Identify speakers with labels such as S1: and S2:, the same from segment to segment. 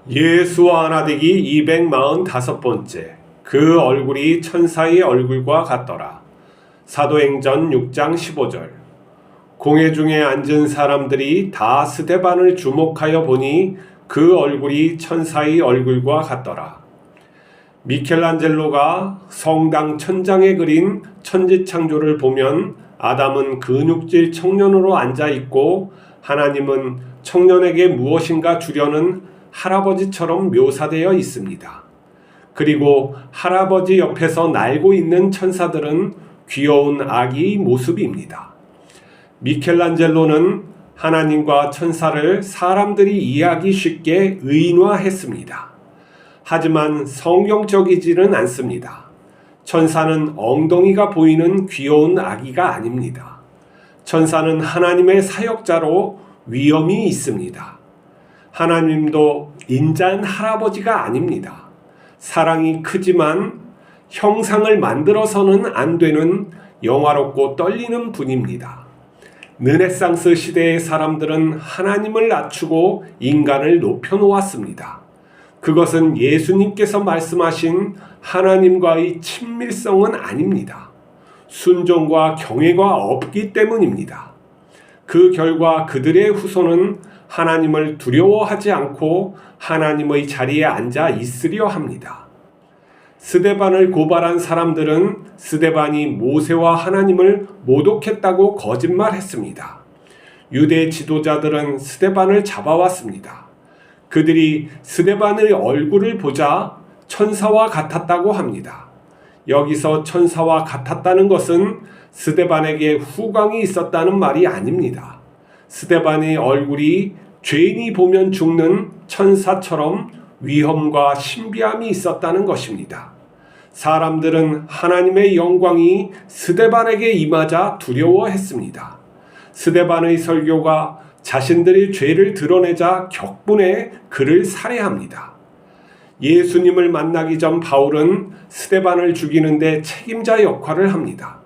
S1: 예수와 하나 되기 245번째. 그 얼굴이 천사의 얼굴과 같더라. 사도행전 6장 15절. 공회 중에 앉은 사람들이 다 스데반을 주목하여 보니 그 얼굴이 천사의 얼굴과 같더라. 미켈란젤로가 성당 천장에 그린 천지창조를 보면 아담은 근육질 청년으로 앉아있고 하나님은 청년에게 무엇인가 주려는 할아버지처럼 묘사되어 있습니다. 그리고 할아버지 옆에서 날고 있는 천사들은 귀여운 아기 모습입니다. 미켈란젤로는 하나님과 천사를 사람들이 이해하기 쉽게 의인화했습니다. 하지만 성경적이지는 않습니다. 천사는 엉덩이가 보이는 귀여운 아기가 아닙니다. 천사는 하나님의 사역자로 위엄이 있습니다. 하나님도 인자한 할아버지가 아닙니다. 사랑이 크지만 형상을 만들어서는 안 되는 영화롭고 떨리는 분입니다. 르네상스 시대의 사람들은 하나님을 낮추고 인간을 높여놓았습니다. 그것은 예수님께서 말씀하신 하나님과의 친밀성은 아닙니다. 순종과 경외가 없기 때문입니다. 그 결과 그들의 후손은 하나님을 두려워하지 않고 하나님의 자리에 앉아 있으려 합니다. 스데반을 고발한 사람들은 스데반이 모세와 하나님을 모독했다고 거짓말했습니다. 유대 지도자들은 스데반을 잡아왔습니다. 그들이 스데반의 얼굴을 보자 천사와 같았다고 합니다. 여기서 천사와 같았다는 것은 스데반에게 후광이 있었다는 말이 아닙니다. 스데반의 얼굴이 죄인이 보면 죽는 천사처럼 위엄과 신비함이 있었다는 것입니다. 사람들은 하나님의 영광이 스데반에게 임하자 두려워했습니다. 스데반의 설교가 자신들의 죄를 드러내자 격분해 그를 살해합니다. 예수님을 만나기 전 바울은 스데반을 죽이는데 책임자 역할을 합니다.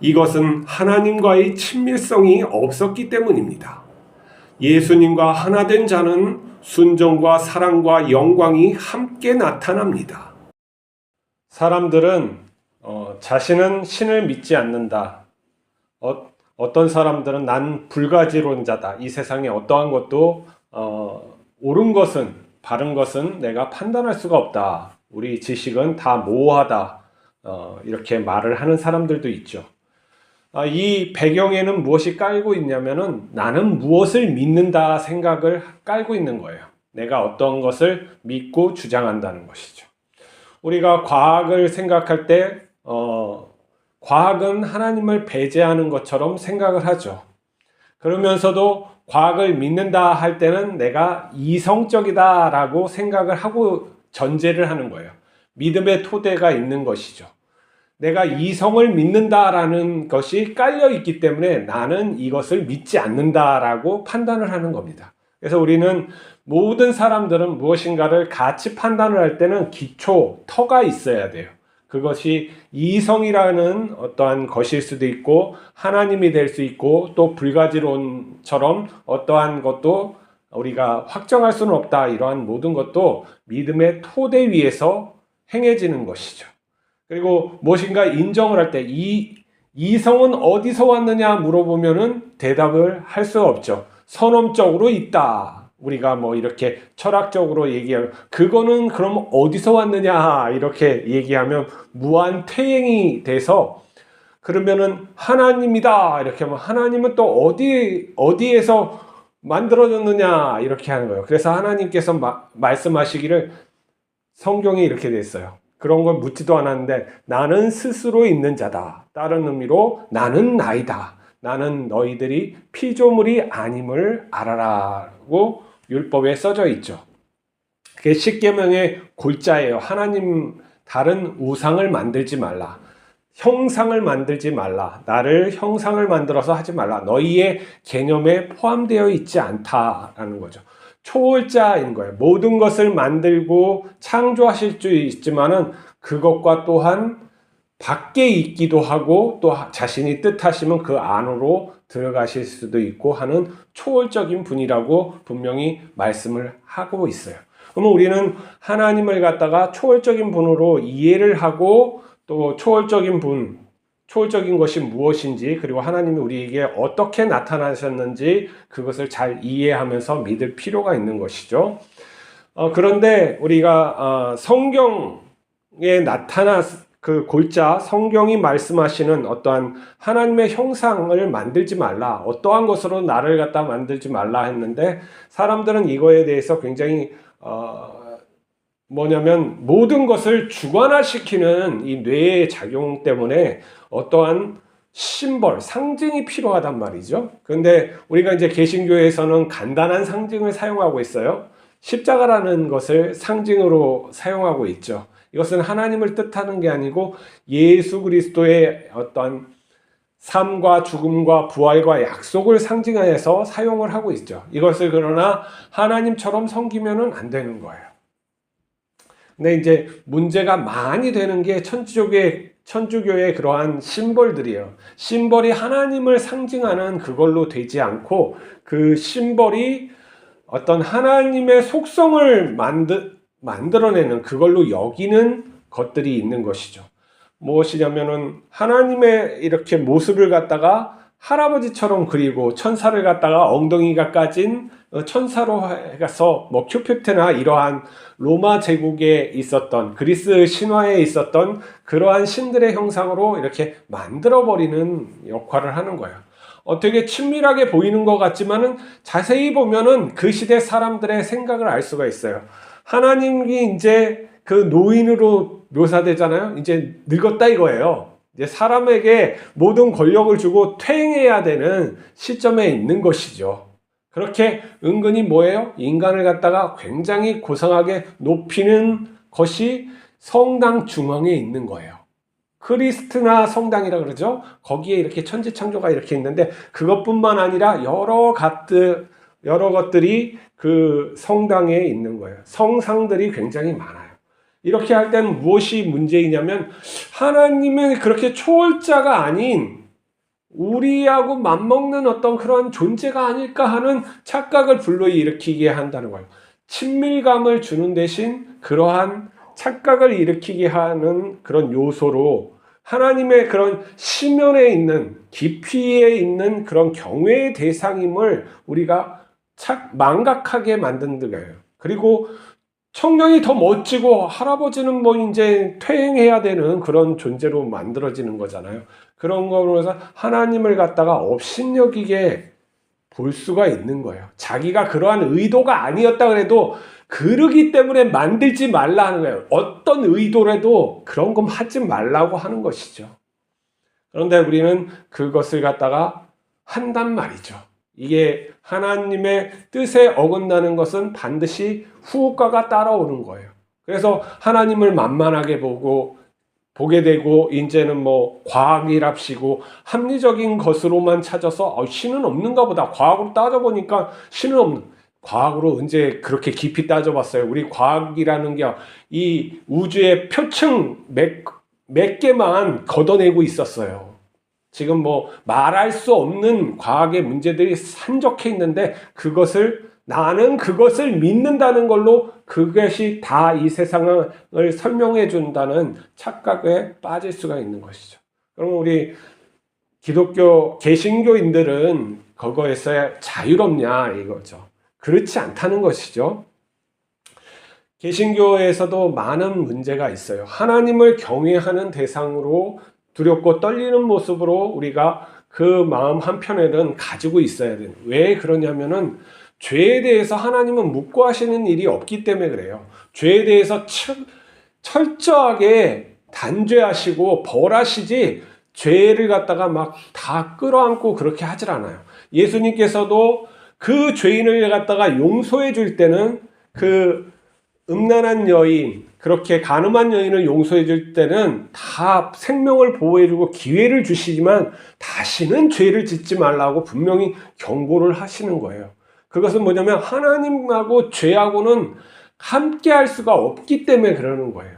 S1: 이것은 하나님과의 친밀성이 없었기 때문입니다. 예수님과 하나 된 자는 순종과 사랑과 영광이 함께 나타납니다. 사람들은 자신은 신을 믿지 않는다. 어떤 사람들은 난 불가지론자다. 이 세상에 어떠한 것도 옳은 것은 바른 것은 내가 판단할 수가 없다. 우리 지식은 다 모호하다. 이렇게 말을 하는 사람들도 있죠. 이 배경에는 무엇이 깔고 있냐면은 나는 무엇을 믿는다 생각을 깔고 있는 거예요. 내가 어떤 것을 믿고 주장한다는 것이죠. 우리가 과학을 생각할 때 과학은 하나님을 배제하는 것처럼 생각을 하죠. 그러면서도 과학을 믿는다 할 때는 내가 이성적이다 라고 생각을 하고 전제를 하는 거예요. 믿음의 토대가 있는 것이죠. 내가 이성을 믿는다라는 것이 깔려 있기 때문에 나는 이것을 믿지 않는다라고 판단을 하는 겁니다. 그래서 우리는 모든 사람들은 무엇인가를 가치 판단을 할 때는 기초, 터가 있어야 돼요. 그것이 이성이라는 어떠한 것일 수도 있고 하나님이 될 수 있고 또 불가지론처럼 어떠한 것도 우리가 확정할 수는 없다. 이러한 모든 것도 믿음의 토대 위에서 행해지는 것이죠. 그리고 무엇인가 인정을 할 때 이성은 어디서 왔느냐 물어보면은 대답을 할 수 없죠. 선험적으로 있다. 우리가 뭐 이렇게 철학적으로 얘기하면 그거는 그럼 어디서 왔느냐 이렇게 얘기하면 무한퇴행이 돼서 그러면은 하나님이다 이렇게 하면 하나님은 또 어디에서 만들어졌느냐 이렇게 하는 거예요. 그래서 하나님께서 말씀하시기를 성경에 이렇게 돼 있어요. 그런 걸 묻지도 않았는데 나는 스스로 있는 자다. 다른 의미로 나는 나이다. 나는 너희들이 피조물이 아님을 알아라고 율법에 써져 있죠. 그게 십계명의 골자예요. 하나님 다른 우상을 만들지 말라. 형상을 만들지 말라. 나를 형상을 만들어서 하지 말라. 너희의 개념에 포함되어 있지 않다라는 거죠. 초월자인 거예요. 모든 것을 만들고 창조하실 수 있지만은 그것과 또한 밖에 있기도 하고 또 자신이 뜻하시면 그 안으로 들어가실 수도 있고 하는 초월적인 분이라고 분명히 말씀을 하고 있어요. 그러면 우리는 하나님을 갖다가 초월적인 분으로 이해를 하고 또 초월적인 것이 무엇인지 그리고 하나님이 우리에게 어떻게 나타나셨는지 그것을 잘 이해하면서 믿을 필요가 있는 것이죠. 그런데 우리가 성경에 나타나 그 골자 성경이 말씀하시는 어떠한 하나님의 형상을 만들지 말라, 어떠한 것으로 나를 갖다 만들지 말라 했는데 사람들은 이거에 대해서 굉장히 뭐냐면 모든 것을 주관화시키는 이 뇌의 작용 때문에 어떠한 심벌, 상징이 필요하단 말이죠. 그런데 우리가 이제 개신교에서는 간단한 상징을 사용하고 있어요. 십자가라는 것을 상징으로 사용하고 있죠. 이것은 하나님을 뜻하는 게 아니고 예수 그리스도의 어떤 삶과 죽음과 부활과 약속을 상징하여서 사용을 하고 있죠. 이것을 그러나 하나님처럼 섬기면은 안 되는 거예요. 근데 이제 문제가 많이 되는 게 천주교의 그러한 심벌들이에요. 심벌이 하나님을 상징하는 그걸로 되지 않고 그 심벌이 어떤 하나님의 속성을 만들어내는 그걸로 여기는 것들이 있는 것이죠. 무엇이냐면은 하나님의 이렇게 모습을 갖다가 할아버지처럼 그리고 천사를 갖다가 엉덩이가 까진 천사로 해서 뭐 큐피트나 이러한 로마 제국에 있었던 그리스 신화에 있었던 그러한 신들의 형상으로 이렇게 만들어버리는 역할을 하는 거예요. 되게 친밀하게 보이는 것 같지만은 자세히 보면은 그 시대 사람들의 생각을 알 수가 있어요. 하나님이 이제 그 노인으로 묘사되잖아요. 이제 늙었다 이거예요. 이제 사람에게 모든 권력을 주고 퇴행해야 되는 시점에 있는 것이죠. 그렇게 은근히 뭐예요? 인간을 갖다가 굉장히 고상하게 높이는 것이 성당 중앙에 있는 거예요. 크리스트나 성당이라 그러죠. 거기에 이렇게 천지창조가 이렇게 있는데 그것뿐만 아니라 여러 것들이 그 성당에 있는 거예요. 성상들이 굉장히 많아요. 이렇게 할 때는 무엇이 문제이냐면 하나님은 그렇게 초월자가 아닌 우리하고 맞먹는 어떤 그런 존재가 아닐까 하는 착각을 불러일으키게 한다는 거예요. 친밀감을 주는 대신 그러한 착각을 일으키게 하는 그런 요소로 하나님의 그런 시면에 있는 깊이에 있는 그런 경외의 대상임을 우리가 망각하게 만든 거예요. 그리고 청년이 더 멋지고 할아버지는 뭐 이제 퇴행해야 되는 그런 존재로 만들어지는 거잖아요. 그런 거로 해서 하나님을 갖다가 업신여기게 볼 수가 있는 거예요. 자기가 그러한 의도가 아니었다 그래도 그러기 때문에 만들지 말라 하는 거예요. 어떤 의도라도 그런 건 하지 말라고 하는 것이죠. 그런데 우리는 그것을 갖다가 한단 말이죠. 이게 하나님의 뜻에 어긋나는 것은 반드시 후과가 따라오는 거예요. 그래서 하나님을 만만하게 보게 되고 이제는 뭐 과학이랍시고 합리적인 것으로만 찾아서 신은 없는가 보다. 과학으로 따져보니까 신은 없는. 과학으로 언제 그렇게 깊이 따져봤어요. 우리 과학이라는 게 이 우주의 표층 몇 개만 걷어내고 있었어요. 지금 뭐 말할 수 없는 과학의 문제들이 산적해 있는데 나는 그것을 믿는다는 걸로 그것이 다 이 세상을 설명해 준다는 착각에 빠질 수가 있는 것이죠. 그럼 우리 기독교 개신교인들은 그거에서 자유롭냐 이거죠. 그렇지 않다는 것이죠. 개신교에서도 많은 문제가 있어요. 하나님을 경외하는 대상으로 두렵고 떨리는 모습으로 우리가 그 마음 한편에는 가지고 있어야 돼요. 왜 그러냐면은 죄에 대해서 하나님은 묵고하시는 일이 없기 때문에 그래요. 죄에 대해서 철저하게 단죄하시고 벌하시지 죄를 갖다가 막 다 끌어안고 그렇게 하질 않아요. 예수님께서도 그 죄인을 갖다가 용서해 줄 때는 그 음란한 여인, 그렇게 간음한 여인을 용서해 줄 때는 다 생명을 보호해 주고 기회를 주시지만 다시는 죄를 짓지 말라고 분명히 경고를 하시는 거예요. 그것은 뭐냐면 하나님하고 죄하고는 함께 할 수가 없기 때문에 그러는 거예요.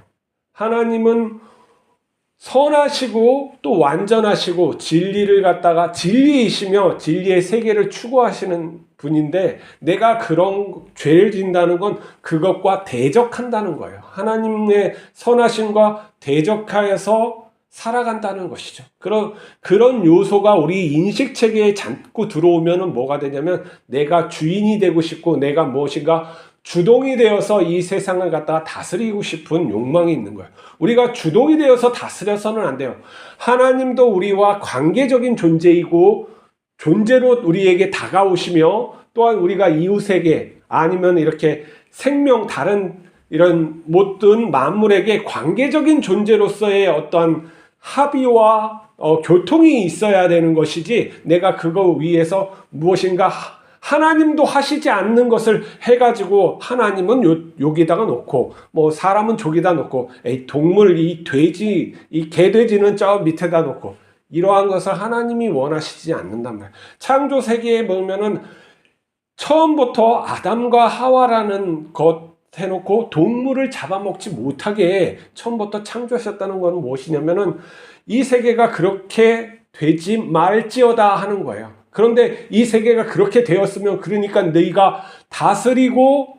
S1: 하나님은 선하시고 또 완전하시고 진리를 갖다가 진리이시며 진리의 세계를 추구하시는 분인데 내가 그런 죄를 짓는다는 건 그것과 대적한다는 거예요. 하나님의 선하심과 대적하여서 살아간다는 것이죠. 그런 요소가 우리 인식 체계에 자꾸 들어오면은 뭐가 되냐면 내가 주인이 되고 싶고 내가 무엇인가 주동이 되어서 이 세상을 갖다가 다스리고 싶은 욕망이 있는 거예요. 우리가 주동이 되어서 다스려서는 안 돼요. 하나님도 우리와 관계적인 존재이고 존재로 우리에게 다가오시며 또한 우리가 이웃에게 아니면 이렇게 생명 다른 이런 모든 만물에게 관계적인 존재로서의 어떤 합의와 교통이 있어야 되는 것이지 내가 그거 위해서 무엇인가 하나님도 하시지 않는 것을 해가지고 하나님은 여기다가 놓고 뭐 사람은 저기다 놓고 동물 이 돼지 이 개돼지는 저 밑에다 놓고 이러한 것을 하나님이 원하시지 않는단 말이에요. 창조 세계에 보면은 처음부터 아담과 하와라는 것 해놓고 동물을 잡아먹지 못하게 처음부터 창조하셨다는 건 무엇이냐면은 이 세계가 그렇게 되지 말지어다 하는 거예요. 그런데 이 세계가 그렇게 되었으면 그러니까 너희가 다스리고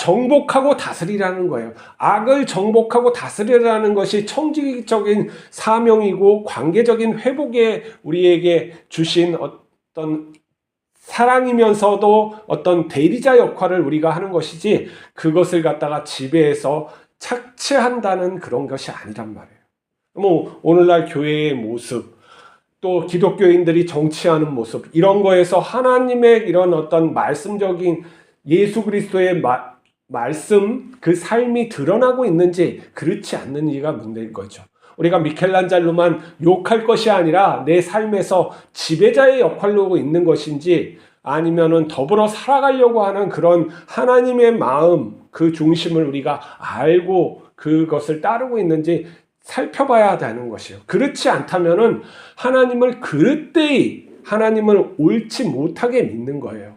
S1: 정복하고 다스리라는 거예요. 악을 정복하고 다스리라는 것이 청지기적인 사명이고 관계적인 회복에 우리에게 주신 어떤 사랑이면서도 어떤 대리자 역할을 우리가 하는 것이지 그것을 갖다가 지배해서 착취한다는 그런 것이 아니란 말이에요. 뭐 오늘날 교회의 모습 또 기독교인들이 정치하는 모습 이런 거에서 하나님의 이런 어떤 말씀적인 예수 그리스도의 말씀 그 삶이 드러나고 있는지 그렇지 않는지가 문제인 거죠. 우리가 미켈란젤로만 욕할 것이 아니라 내 삶에서 지배자의 역할로 있는 것인지 아니면은 더불어 살아가려고 하는 그런 하나님의 마음 그 중심을 우리가 알고 그것을 따르고 있는지 살펴봐야 되는 것이요. 그렇지 않다면은 하나님을 그릇되이 하나님을 옳지 못하게 믿는 거예요.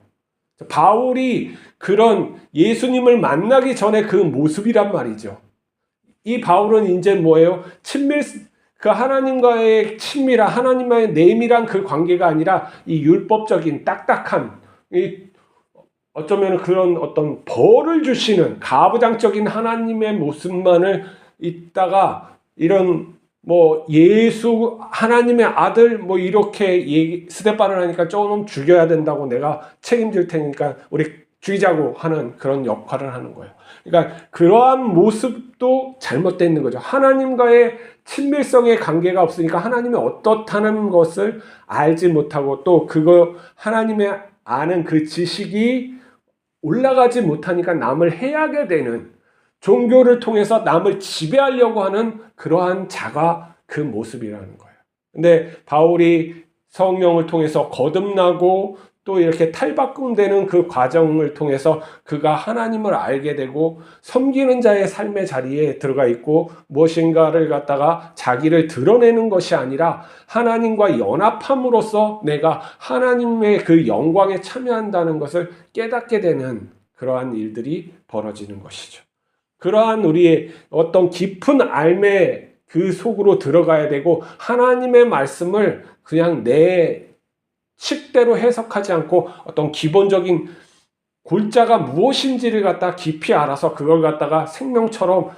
S1: 바울이 그런 예수님을 만나기 전에 그 모습이란 말이죠. 이 바울은 이제 뭐예요? 그 하나님과의 친밀한 하나님과의 내밀한 그 관계가 아니라 이 율법적인 딱딱한 어쩌면 그런 어떤 벌을 주시는 가부장적인 하나님의 모습만을 있다가 이런 뭐 예수 하나님의 아들 뭐 이렇게 스데반을 하니까 조금 죽여야 된다고 내가 책임질 테니까 우리 죽이자고 하는 그런 역할을 하는 거예요. 그러니까 그러한 모습도 잘못되어 있는 거죠. 하나님과의 친밀성의 관계가 없으니까 하나님이 어떻다는 것을 알지 못하고 또 그거 하나님의 아는 그 지식이 올라가지 못하니까 남을 해하게 되는 종교를 통해서 남을 지배하려고 하는 그러한 자가 그 모습이라는 거예요. 근데 바울이 성령을 통해서 거듭나고 또 이렇게 탈바꿈되는 그 과정을 통해서 그가 하나님을 알게 되고 섬기는 자의 삶의 자리에 들어가 있고 무엇인가를 갖다가 자기를 드러내는 것이 아니라 하나님과 연합함으로써 내가 하나님의 그 영광에 참여한다는 것을 깨닫게 되는 그러한 일들이 벌어지는 것이죠. 그러한 우리의 어떤 깊은 알매 그 속으로 들어가야 되고 하나님의 말씀을 그냥 내 식대로 해석하지 않고 어떤 기본적인 골자가 무엇인지를 갖다 깊이 알아서 그걸 갖다가 생명처럼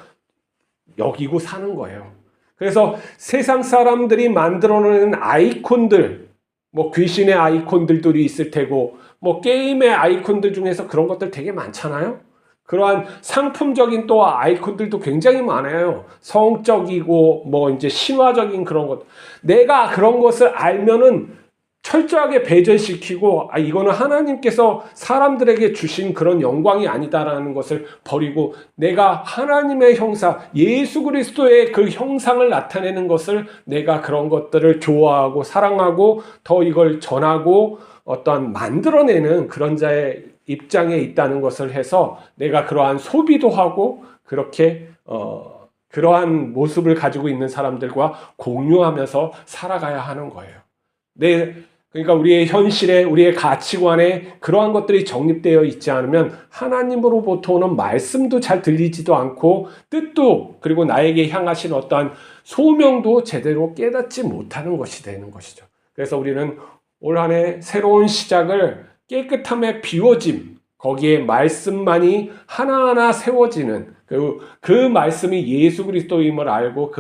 S1: 여기고 사는 거예요. 그래서 세상 사람들이 만들어내는 아이콘들, 뭐 귀신의 아이콘들도 있을 테고 뭐 게임의 아이콘들 중에서 그런 것들 되게 많잖아요. 그러한 상품적인 또 아이콘들도 굉장히 많아요. 성적이고 뭐 이제 신화적인 그런 것. 내가 그런 것을 알면은 철저하게 배제시키고 이거는 하나님께서 사람들에게 주신 그런 영광이 아니다라는 것을 버리고 내가 하나님의 형상 예수 그리스도의 그 형상을 나타내는 것을 내가 그런 것들을 좋아하고 사랑하고 더 이걸 전하고 어떤 만들어내는 그런 자의 입장에 있다는 것을 해서 내가 그러한 소비도 하고 그렇게 그러한 모습을 가지고 있는 사람들과 공유하면서 살아가야 하는 거예요. 그러니까 우리의 현실에, 우리의 가치관에 그러한 것들이 정립되어 있지 않으면 하나님으로부터 오는 말씀도 잘 들리지도 않고 뜻도, 그리고 나에게 향하신 어떠한 소명도 제대로 깨닫지 못하는 것이 되는 것이죠. 그래서 우리는 올 한 해 새로운 시작을 깨끗함에 비워짐, 거기에 말씀만이 하나하나 세워지는 그 말씀이 예수 그리스도임을 알고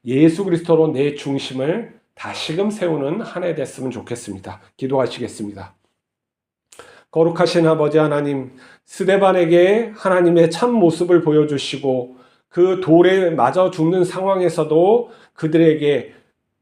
S1: 예수 그리스도로 내 중심을 다시금 세우는 한 해 됐으면 좋겠습니다. 기도하시겠습니다. 거룩하신 아버지 하나님, 스데반에게 하나님의 참 모습을 보여주시고 그 돌에 맞아 죽는 상황에서도 그들에게,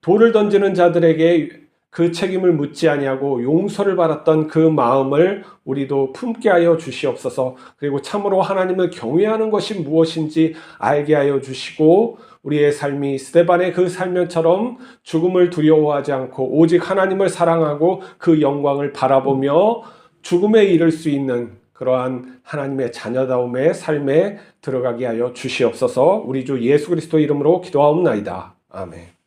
S1: 돌을 던지는 자들에게 그 책임을 묻지 아니하고 용서를 받았던 그 마음을 우리도 품게 하여 주시옵소서. 그리고 참으로 하나님을 경외하는 것이 무엇인지 알게 하여 주시고 우리의 삶이 스데반의 그 삶처럼 죽음을 두려워하지 않고 오직 하나님을 사랑하고 그 영광을 바라보며 죽음에 이를 수 있는 그러한 하나님의 자녀다움의 삶에 들어가게 하여 주시옵소서. 우리 주 예수 그리스도 이름으로 기도하옵나이다. 아멘.